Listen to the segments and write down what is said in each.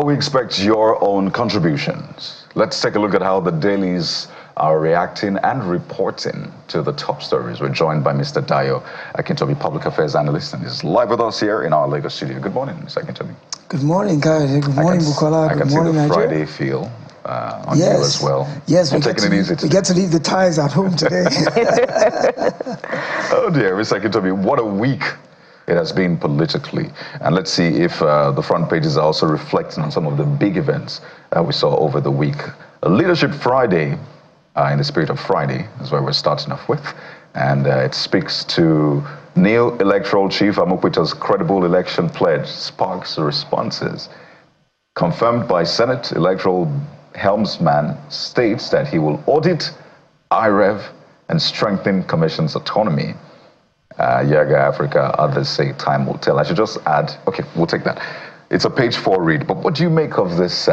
Well, we expect your own contributions. Let's take a look at how the dailies are reacting and reporting to the top stories. We're joined by Mr. Dayo Akintobi, Public Affairs Analyst, and he's live with us here in our Lagos studio. Good morning, Mr. Akintobi. Good morning, Kayode. Good morning, Bukola. Good morning, I can see the Nigeria. Friday feel on you as well. Yes, we get to leave the ties at home today. Oh dear, Mr. Akintobi, what a week it has been politically. And let's see if the front pages are also reflecting on some of the big events we saw over the week. A Leadership Friday, in the spirit of Friday, is where we're starting off with. And it speaks to new electoral chief Amupitan's credible election pledge sparks responses. Confirmed by Senate, electoral helmsman states that he will audit IREV and strengthen Commission's autonomy. Yaga Africa, others say time will tell. I should just add, okay, we'll take that. It's a page 4 read, but what do you make of this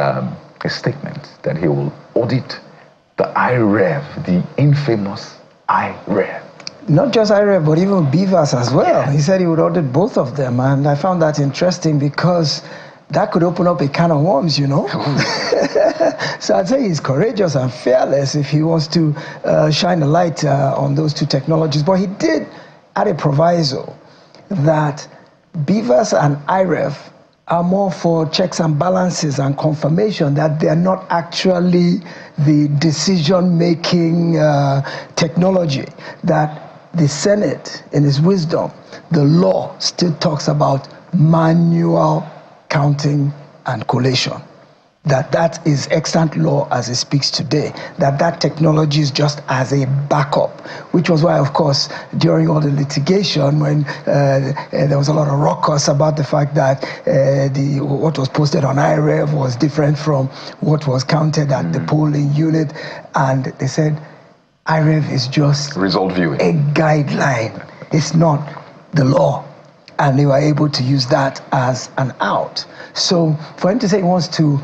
statement that he will audit the IREV, the infamous IREV? Not just IREV, but even BVAS as well. Yeah. He said he would audit both of them, and I found that interesting because that could open up a can of worms, you know. So I'd say he's courageous and fearless if he wants to shine a light on those two technologies. But he did add a proviso that BVAS and IREV are more for checks and balances and confirmation that they're not actually the decision-making technology, that the Senate, in its wisdom, the law still talks about manual counting and collation. That is extant law as it speaks today, that technology is just as a backup, which was why, of course, during all the litigation, when there was a lot of ruckus about the fact that what was posted on IREV was different from what was counted at the polling unit, and they said IREV is just result viewing, a guideline, it's not the law. And they were able to use that as an out. So for him to say he wants to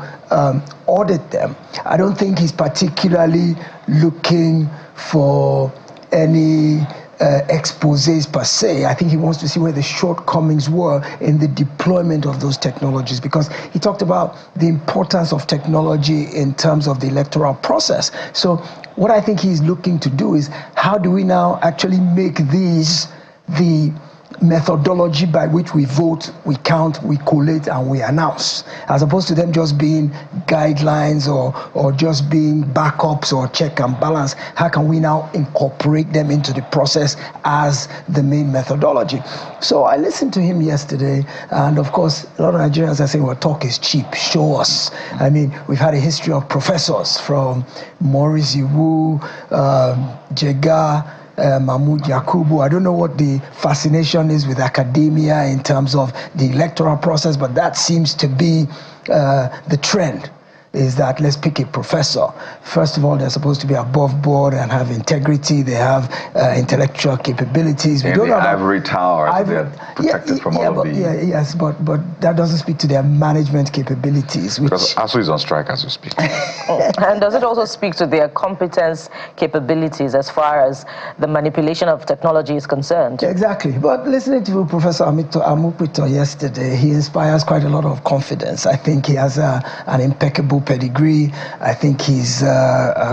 audit them, I don't think he's particularly looking for any exposés per se. I think he wants to see where the shortcomings were in the deployment of those technologies, because he talked about the importance of technology in terms of the electoral process. So what I think he's looking to do is, how do we now actually make these the methodology by which we vote, we count, we collate, and we announce, as opposed to them just being guidelines or just being backups or check and balance. How can we now incorporate them into the process as the main methodology? So I listened to him yesterday, and of course, a lot of Nigerians are saying, well, talk is cheap, show us. I mean, we've had a history of professors from Maurice Iwu, Jega, Mahmoud Yakubu. I don't know what the fascination is with academia in terms of the electoral process, but that seems to be the trend, is that let's pick a professor. First of all, they're supposed to be above board and have integrity. They have intellectual capabilities. We don't have ivory tower. They're protected from all of the... Yes, but that doesn't speak to their management capabilities. Because ASU is on strike as we speak. And does it also speak to their competence capabilities as far as the manipulation of technology is concerned? Exactly. But listening to Professor Amupitan yesterday, he inspires quite a lot of confidence. I think he has an impeccable pedigree. I think he's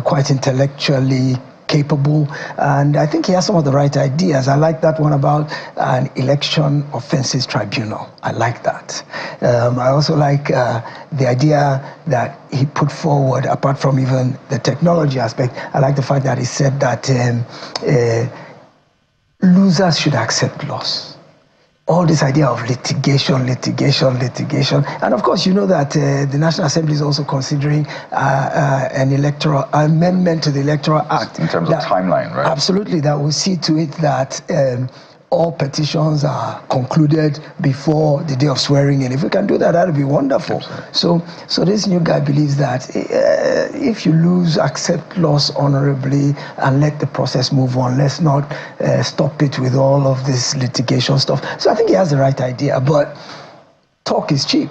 quite intellectually capable, and I think he has some of the right ideas. I like that one about an election offenses tribunal. I like that. I also like the idea that he put forward, apart from even the technology aspect. I like the fact that he said that losers should accept loss. All this idea of litigation. And of course, you know that the National Assembly is also considering an electoral amendment to the Electoral Act. In terms of timeline, right? Absolutely, that will see to it that all petitions are concluded before the day of swearing in. If we can do that, that would be wonderful. So this new guy believes that if you lose, accept loss honorably and let the process move on. Let's not stop it with all of this litigation stuff. So I think he has the right idea, but talk is cheap.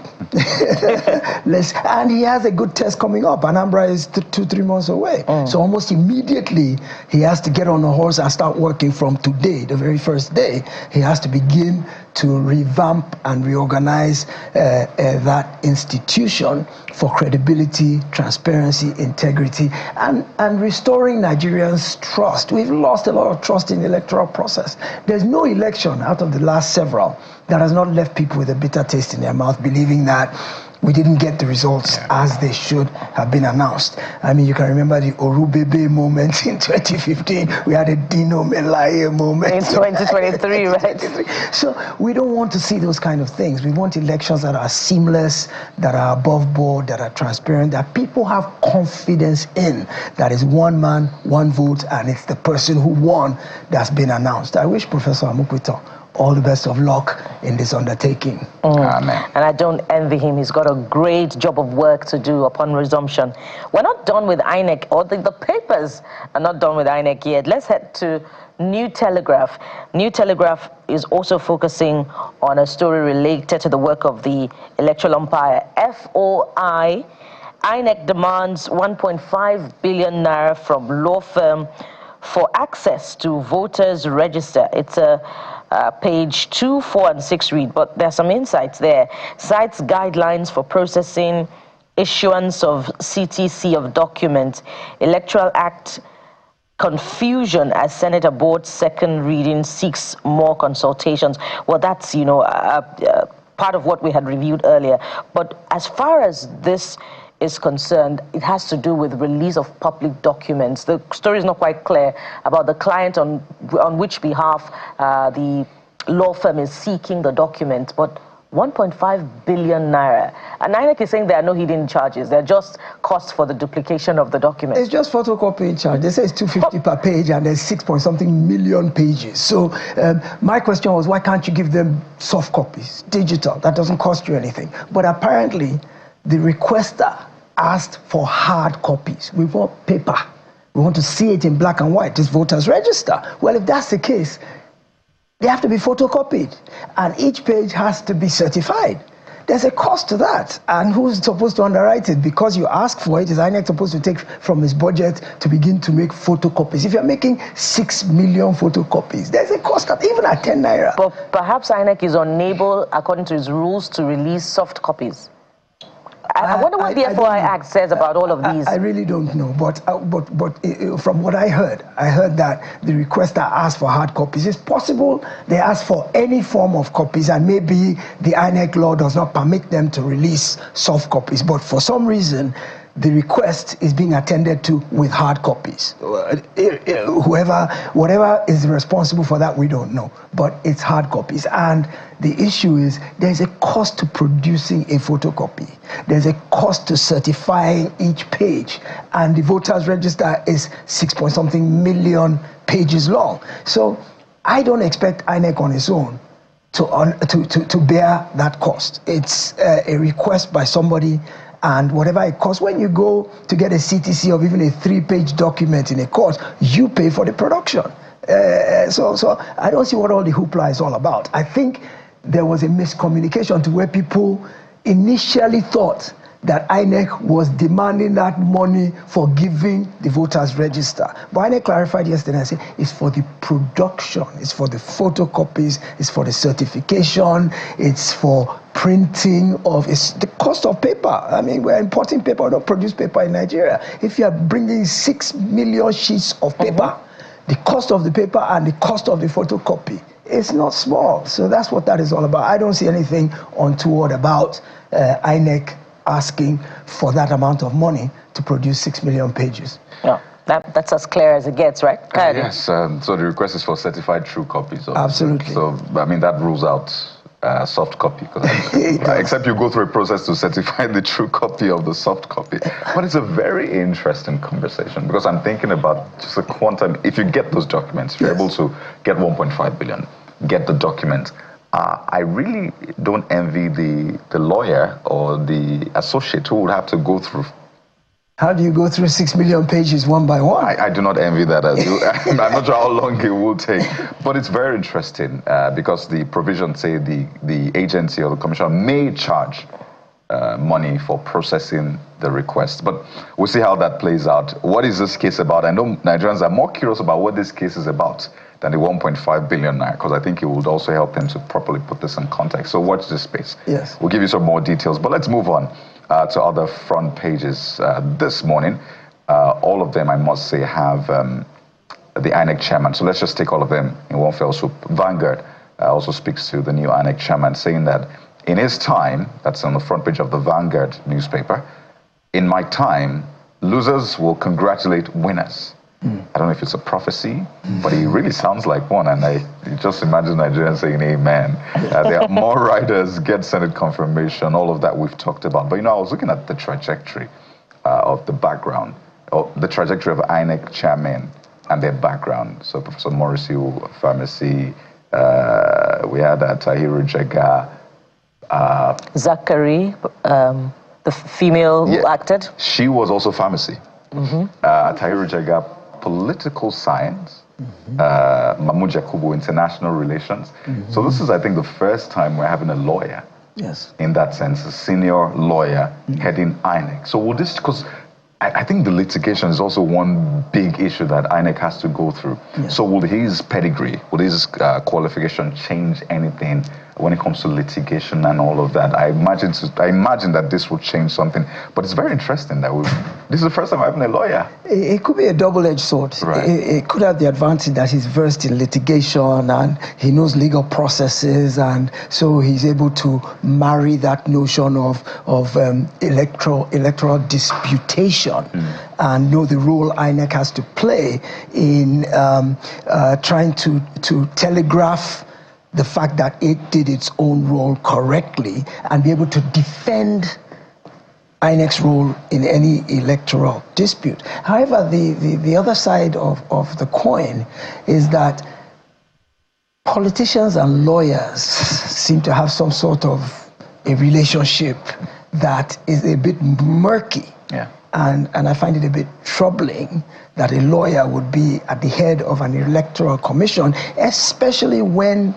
And he has a good test coming up. Anambra is 2-3 months away. So almost immediately, he has to get on a horse and start working from today, the very first day. He has to begin to revamp and reorganize that institution for credibility, transparency, integrity, and restoring Nigerians' trust. We've lost a lot of trust in the electoral process. There's no election out of the last several that has not left people with a bitter taste in their mouth, believing that we didn't get the results as they should have been announced. I mean, you can remember the Orubebe moment in 2015. We had a Dino Melaye moment. In 2023, right? So we don't want to see those kind of things. We want elections that are seamless, that are above board, that are transparent, that people have confidence in. That is one man, one vote, and it's the person who won that's been announced. I wish Professor Amupitan all the best of luck in this undertaking. Amen. And I don't envy him. He's got a great job of work to do upon resumption. We're not done with INEC, or the papers are not done with INEC yet. Let's head to New Telegraph. New Telegraph is also focusing on a story related to the work of the electoral umpire, FOI. INEC demands 1.5 billion naira from law firm for access to voters' register. It's a page 2, 4, and 6 read, but there's some insights there. Cites guidelines for processing, issuance of CTC of documents, Electoral Act confusion as Senate Board second reading seeks more consultations. Well, that's, part of what we had reviewed earlier. But as far as this is concerned, it has to do with release of public documents. The story is not quite clear about the client on which behalf the law firm is seeking the documents, but 1.5 billion naira. And INEC is saying there are no hidden charges. They're just costs for the duplication of the document. It's just photocopying charge. They say it's 250 per page, and there's 6-point-something million pages. So my question was, why can't you give them soft copies, digital? That doesn't cost you anything. But apparently, the requester asked for hard copies. We want paper. We want to see it in black and white, this voters register. Well, if that's the case, they have to be photocopied, and each page has to be certified. There's a cost to that, and who's supposed to underwrite it? Because you ask for it, is INEC supposed to take from his budget to begin to make photocopies? If you're making 6 million photocopies, there's a cost even at 10 naira. But perhaps INEC is unable, according to its rules, to release soft copies. I wonder what the FOI Act says about all of these. I really don't know, but from what I heard that the requester asked for hard copies. It's possible they asked for any form of copies, and maybe the INEC law does not permit them to release soft copies, but for some reason, the request is being attended to with hard copies. Whatever is responsible for that, we don't know. But it's hard copies. And the issue is there's a cost to producing a photocopy. There's a cost to certifying each page. And the voters register is 6-point-something million pages long. So I don't expect INEC on its own to bear that cost. It's a request by somebody, and whatever it costs. When you go to get a CTC of even a 3-page document in a court, you pay for the production. So I don't see what all the hoopla is all about. I think there was a miscommunication to where people initially thought that INEC was demanding that money for giving the voters register. But INEC clarified yesterday and said it's for the production, it's for the photocopies, it's for the certification, it's for printing of, it's the cost of paper. I mean, we're importing paper, we don't produce paper in Nigeria. If you are bringing 6 million sheets of paper, the cost of the paper and the cost of the photocopy, it's not small. So that's what that is all about. I don't see anything untoward about INEC asking for that amount of money to produce 6 million pages. Yeah, that's as clear as it gets, right? Yes, so the request is for certified true copies. Absolutely. So, I mean, that rules out soft copy, except you go through a process to certify the true copy of the soft copy. But it's a very interesting conversation, because I'm thinking about just the quantum. If you get those documents, if you're able to get 1.5 billion, get the document, I really don't envy the lawyer or the associate who would have to go through. How do you go through 6 million pages one by one? I do not envy that as you. I'm not sure how long it will take. But it's very interesting because the provisions say the agency or the commission may charge money for processing the request. But we'll see how that plays out. What is this case about? I know Nigerians are more curious about what this case is about than the 1.5 billion naira, because I think it would also help them to properly put this in context. So watch this space. Yes. We'll give you some more details, but let's move on to other front pages this morning. All of them, I must say, have the INEC chairman. So let's just take all of them in one fell swoop. Vanguard also speaks to the new INEC chairman, saying that in his time, that's on the front page of the Vanguard newspaper, in my time, losers will congratulate winners. I don't know if it's a prophecy, but it really sounds like one. And I just imagine Nigerians saying, amen. There are more riders, get Senate confirmation, all of that we've talked about. But, you know, I was looking at the trajectory of the background, or the trajectory of INEC chairmen and their background. So Professor Morrissey, pharmacy, we had Tahiru Jega, Zachary, the female who acted. She was also pharmacy. Tahiru Jega, political science. Mahmoud Yakubu, international relations. So this is, I think, the first time we're having a lawyer. Yes. In that sense, a senior lawyer heading INEC. So will this, because I think the litigation is also one big issue that INEC has to go through. Yes. So will his pedigree, will his qualification change anything when it comes to litigation and all of that? I imagine that this will change something. But it's very interesting that this is the first time I'm having a lawyer. It could be a double-edged sword. Right. It could have the advantage that he's versed in litigation and he knows legal processes, and so he's able to marry that notion of electoral disputation and know the role INEC has to play in trying to telegraph the fact that it did its own role correctly and be able to defend INEC's role in any electoral dispute. However, the other side of the coin is that politicians and lawyers seem to have some sort of a relationship that is a bit murky. Yeah. And I find it a bit troubling that a lawyer would be at the head of an electoral commission, especially when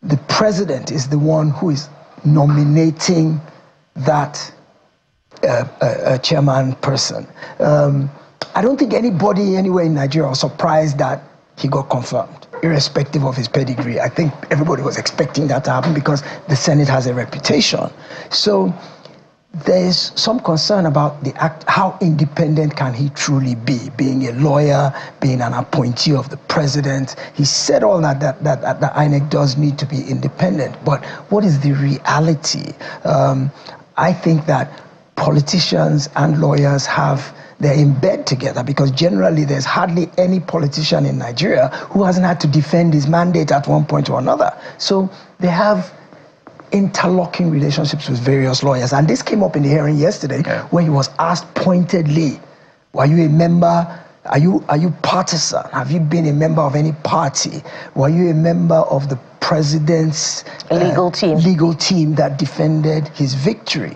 the president is the one who is nominating that chairman person. I don't think anybody anywhere in Nigeria was surprised that he got confirmed, irrespective of his pedigree. I think everybody was expecting that to happen because the Senate has a reputation. So there's some concern about the act, how independent can he truly be, being a lawyer, being an appointee of the president. He said all that the INEC does need to be independent, but what is the reality? I think that politicians and lawyers they're in bed together, because generally there's hardly any politician in Nigeria who hasn't had to defend his mandate at one point or another. So they have interlocking relationships with various lawyers. And this came up in the hearing yesterday, when he was asked pointedly, were you a member, are you partisan? Have you been a member of any party? Were you a member of the president's legal team that defended his victory?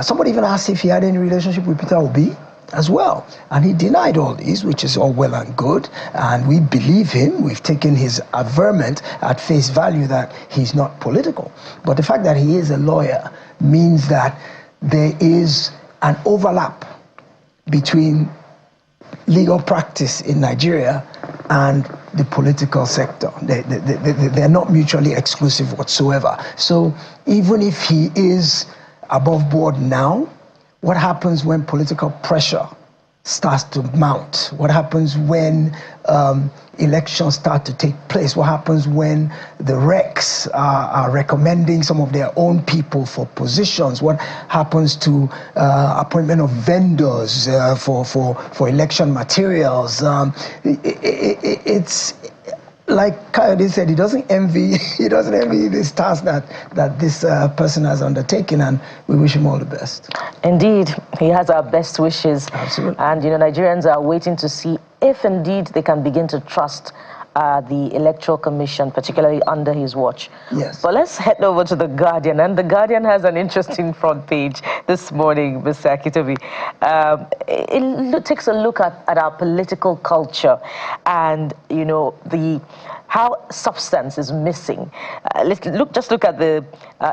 Somebody even asked if he had any relationship with Peter Obi as well. And he denied all these, which is all well and good. And we believe him. We've taken his averment at face value that he's not political. But the fact that he is a lawyer means that there is an overlap between legal practice in Nigeria and the political sector. They're not mutually exclusive whatsoever. So even if he is above board now, what happens when political pressure starts to mount? What happens when elections start to take place? What happens when the recs are recommending some of their own people for positions? What happens to appointment of vendors for election materials? It's like Kayode said, he doesn't envy this task that this person has undertaken, and we wish him all the best. Indeed, he has our best wishes. Absolutely. And Nigerians are waiting to see if indeed they can begin to trust the Electoral Commission, particularly under his watch. Yes. But let's head over to The Guardian, and The Guardian has an interesting front page this morning, Mr. Akitobi. It takes a look at our political culture and, how substance is missing. Just look at the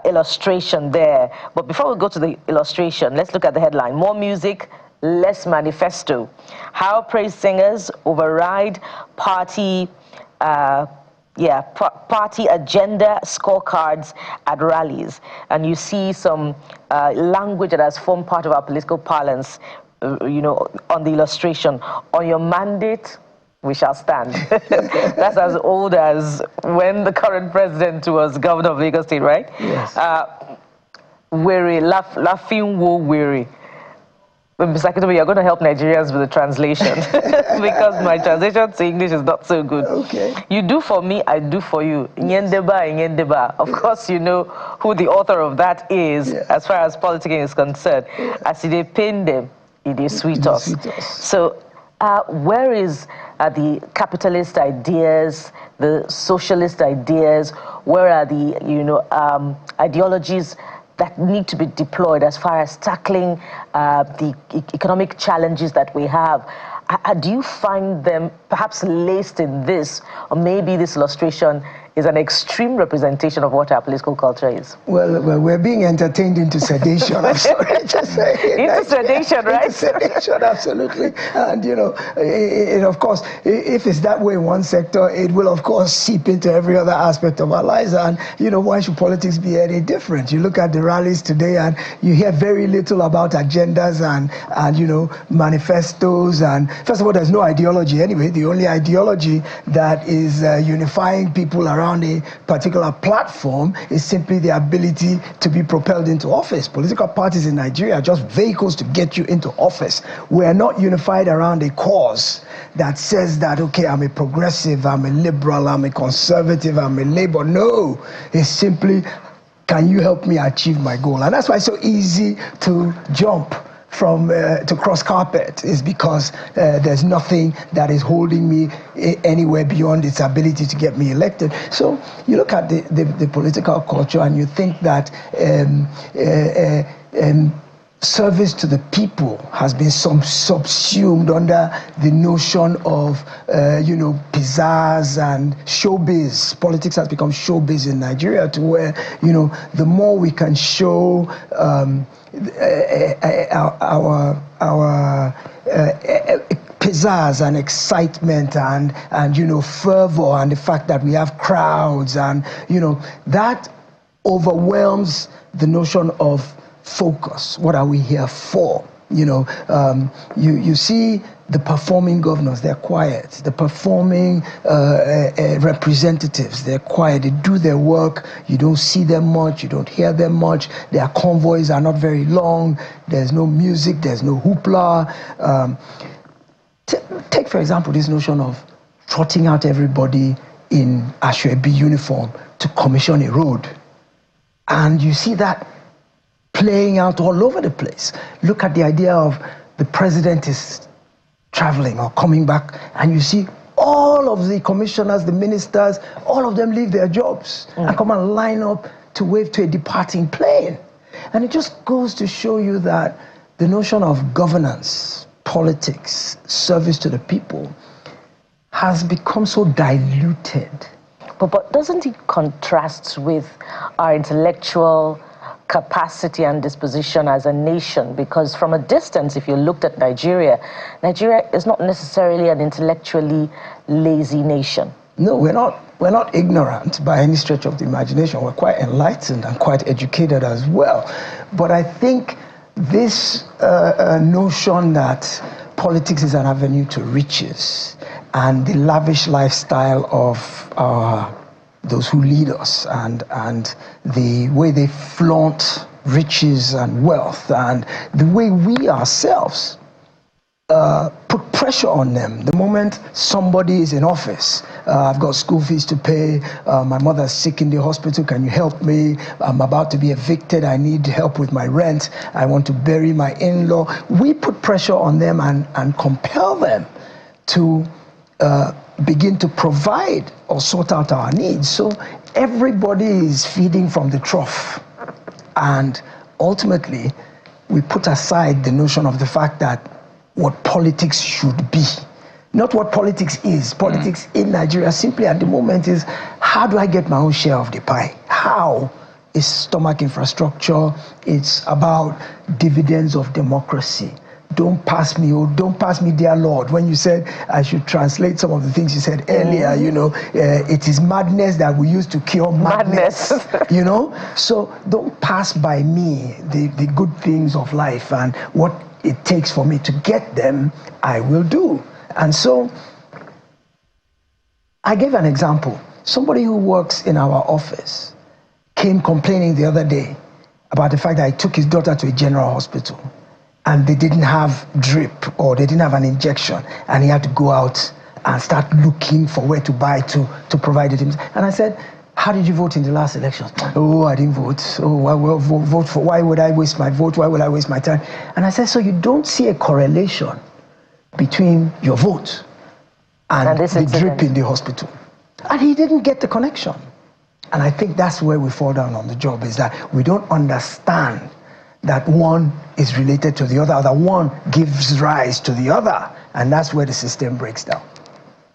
illustration there. But before we go to the illustration, let's look at the headline. More music, less manifesto. How praise singers override party party agenda scorecards at rallies. And you see some language that has formed part of our political parlance, on the illustration. On your mandate, we shall stand. That's as old as when the current president was governor of Lagos State, right? Yes. Weary, laughing, woe, weary. Mr. Akitobi, you're going to help Nigerians with the translation because my translation to English is not so good. Okay. You do for me, I do for you. Nyendeba, nyendeba. Of course, you know who the author of that is, as far as politicking is concerned. As they pain them, it is sweet us. So, where is the capitalist ideas, the socialist ideas? Where are the ideologies that need to be deployed as far as tackling the economic challenges that we have? Do you find them perhaps laced in this, or maybe this illustration is an extreme representation of what our political culture is? Well, we're being entertained into sedation. I'm sorry to say. Into sedation, right? Into sedation, absolutely. And, it, of course, if it's that way in one sector, it will, of course, seep into every other aspect of our lives. And, why should politics be any different? You look at the rallies today and you hear very little about agendas and manifestos. And first of all, there's no ideology anyway. The only ideology that is unifying people around a particular platform is simply the ability to be propelled into office. Political parties in Nigeria are just vehicles to get you into office. We are not unified around a cause that says that, okay, I'm a progressive, I'm a liberal, I'm a conservative, I'm a labor. No, it's simply, can you help me achieve my goal? And that's why it's so easy to jump from to cross carpet, is because there's nothing that is holding me anywhere beyond its ability to get me elected. So you look at the political culture and you think that service to the people has been subsumed under the notion of pizzazz and showbiz. Politics has become showbiz in Nigeria, to where the more we can show our pizzazz and excitement and fervor, and the fact that we have crowds, and that overwhelms the notion of focus. What are we here for? You see the performing governors, they're quiet. The performing representatives, they're quiet. They do their work. You don't see them much. You don't hear them much. Their convoys are not very long. There's no music. There's no hoopla. Take, for example, this notion of trotting out everybody in Ashwebi uniform to commission a road. And you see that playing out all over the place. Look at the idea of the president is traveling or coming back, and you see all of the commissioners, the ministers, all of them leave their jobs and come and line up to wave to a departing plane. And it just goes to show you that the notion of governance, politics, service to the people has become so diluted. But doesn't it contrast with our intellectual capacity and disposition as a nation? Because from a distance, if you looked at Nigeria is not necessarily an intellectually lazy nation. No, we're not ignorant by any stretch of the imagination. We're quite enlightened and quite educated as well. But I think this notion that politics is an avenue to riches, and the lavish lifestyle of those who lead us, and the way they flaunt riches and wealth, and the way we ourselves put pressure on them. The moment somebody is in office, I've got school fees to pay, my mother's sick in the hospital, can you help me? I'm about to be evicted, I need help with my rent, I want to bury my in-law. We put pressure on them and compel them to begin to provide or sort out our needs. So everybody is feeding from the trough. And ultimately, we put aside the notion of the fact that what politics should be. not what politics is. Politics in Nigeria simply at the moment is, how do I get my own share of the pie? How is stomach infrastructure? It's about dividends of democracy. Don't pass me, oh, don't pass me, dear Lord. When you said I should translate some of the things you said earlier, you know, it is madness that we use to cure madness. You know, so don't pass by me the good things of life, and what it takes for me to get them, I will do. And so I gave an example. Somebody who works in our office came complaining the other day about the fact that I took his daughter to a general hospital and they didn't have drip or they didn't have an injection, and he had to go out and start looking for where to buy to provide it himself. And I said, how did you vote in the last election? Oh, I didn't vote. Oh, I will vote for, why would I waste my vote? Why would I waste my time? And I said, so you don't see a correlation between your vote and the drip in the hospital? And he didn't get the connection. And I think that's where we fall down on the job, is that we don't understand that one is related to the other, that one gives rise to the other, and that's where the system breaks down.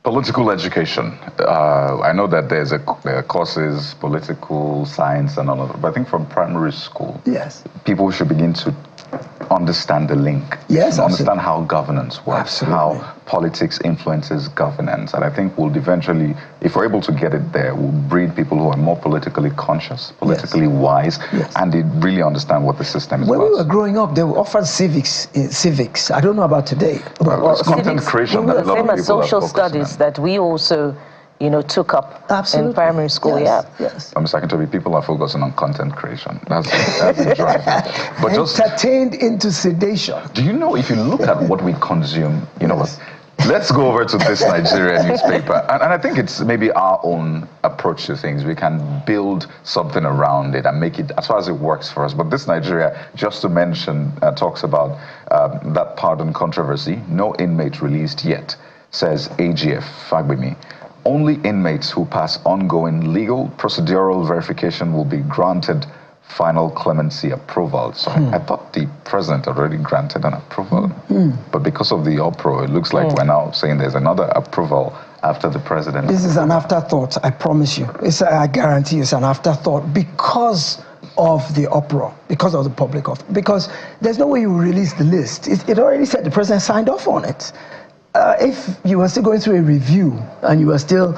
Political education. I know that there are courses, political science and all of that, but I think from primary school, yes, people should begin to understand the link. Yes, understand how governance works, absolutely, how politics influences governance. And I think we'll eventually, if we're able to get it there, we'll breed people who are more politically conscious, politically wise, and they really understand what the system is when about. We were growing up, they were offered civics. I don't know about today. Well, it's content creation. The same as social studies that we also, you know, took up in primary school. Yes. I'm saying to be people are focusing on content creation. That's the drive. But just entertained into sedation. Do you know, if you look at what we consume, you know what? Let's go over to this Nigerian newspaper. And I think it's maybe our own approach to things. We can build something around it and make it as far as it works for us. But this Nigeria, just to mention, talks about that pardon controversy. No inmate released yet, says AGF, Fagbemi. Only inmates who pass ongoing legal procedural verification will be granted final clemency approval. So I thought the president already granted an approval. But because of the uproar, it looks like we're now saying there's another approval after the president. This is an afterthought, I promise you. I guarantee you it's an afterthought because of the uproar, because of the public uproar. Because there's no way you release the list. It already said the president signed off on it. If you were still going through a review and you were still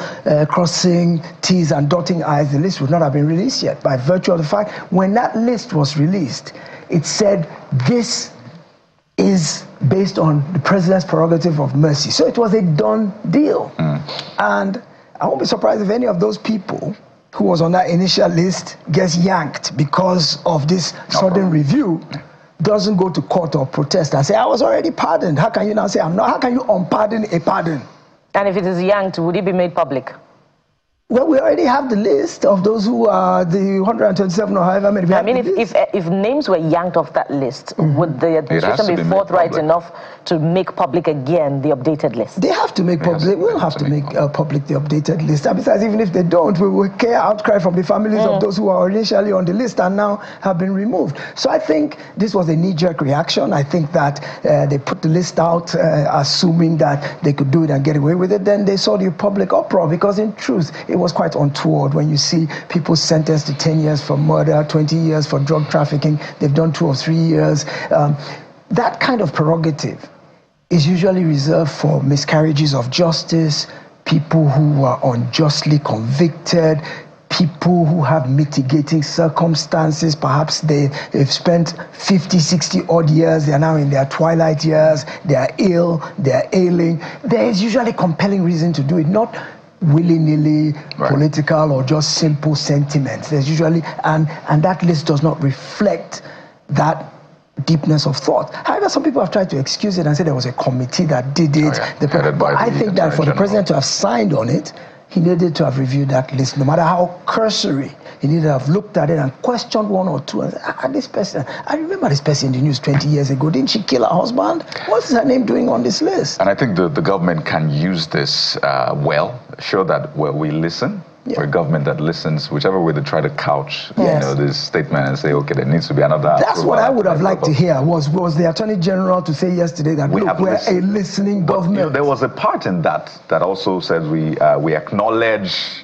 crossing T's and dotting I's, the list would not have been released yet. By virtue of the fact, when that list was released, it said this is based on the president's prerogative of mercy. So it was a done deal. And I won't be surprised if any of those people who was on that initial list gets yanked because of this sudden review, doesn't go to court or protest and say, I was already pardoned. How can you now say I'm not? How can you unpardon a pardon? And if it is yanked, would it be made public? Well, we already have the list of those who are the 127 or however many. I mean, if names were yanked off that list, would the administration be forthright enough to make public again the updated list? They have to make public. We'll have to make public the updated list. And besides, even if they don't, we will hear outcry from the families of those who are initially on the list and now have been removed. So I think this was a knee-jerk reaction. I think that they put the list out assuming that they could do it and get away with it. Then they saw the public uproar, because in truth, it was quite untoward when you see people sentenced to 10 years for murder, 20 years for drug trafficking. They've done 2 or 3 years. That kind of prerogative is usually reserved for miscarriages of justice, people who are unjustly convicted, people who have mitigating circumstances. Perhaps they've spent 50, 60 odd years. They are now in their twilight years. They are ill. They are ailing. There is usually compelling reason to do it, not willy-nilly political or just simple sentiments. There's usually, and that list does not reflect that deepness of thought. However, some people have tried to excuse it and say there was a committee that did it. But I think that for the president to have signed on it, he needed to have reviewed that list, no matter how cursory. He needed to have looked at it and questioned 1 or 2 and said, this person, I remember this person in the news 20 years ago. Didn't she kill her husband? What's her name doing on this list? And I think the government can use this show that we listen, for a government that listens, whichever way they try to couch Yes. this statement and say, okay, there needs to be another. That's what I would have liked to hear, was the Attorney General to say yesterday that, look, we're a listening government. There was a part in that also said we acknowledge,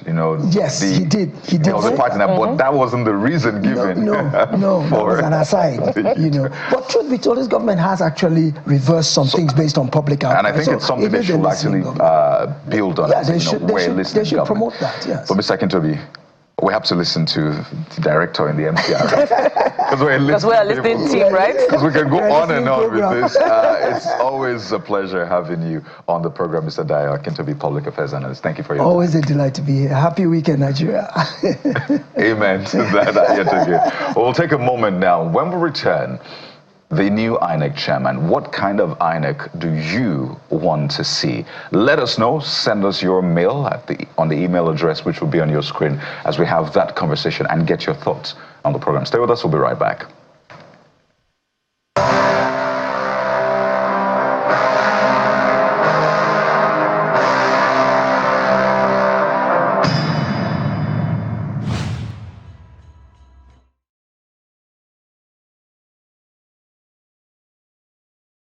Yes, he did. There was a part in that, but that wasn't the reason given. No, that was an aside, But truth be told, this government has actually reversed some things based on public outcry. And I think it's something they should actually build on. Yeah, they should promote that, yes. But Mr. Akintobi, we have to listen to the director in the MCR. Because we're a listening team, right? Because we can go on and on with this. It's always a pleasure having you on the program, Mr. Dayo Akintobi, Public Affairs Analyst. Thank you for your time. Always a delight to be here. Happy weekend, Nigeria. Amen to that. We'll take a moment now. When we return, the new INEC chairman, what kind of INEC do you want to see? Let us know. Send us your mail on the email address which will be on your screen as we have that conversation and get your thoughts on the program. Stay with us. We'll be right back.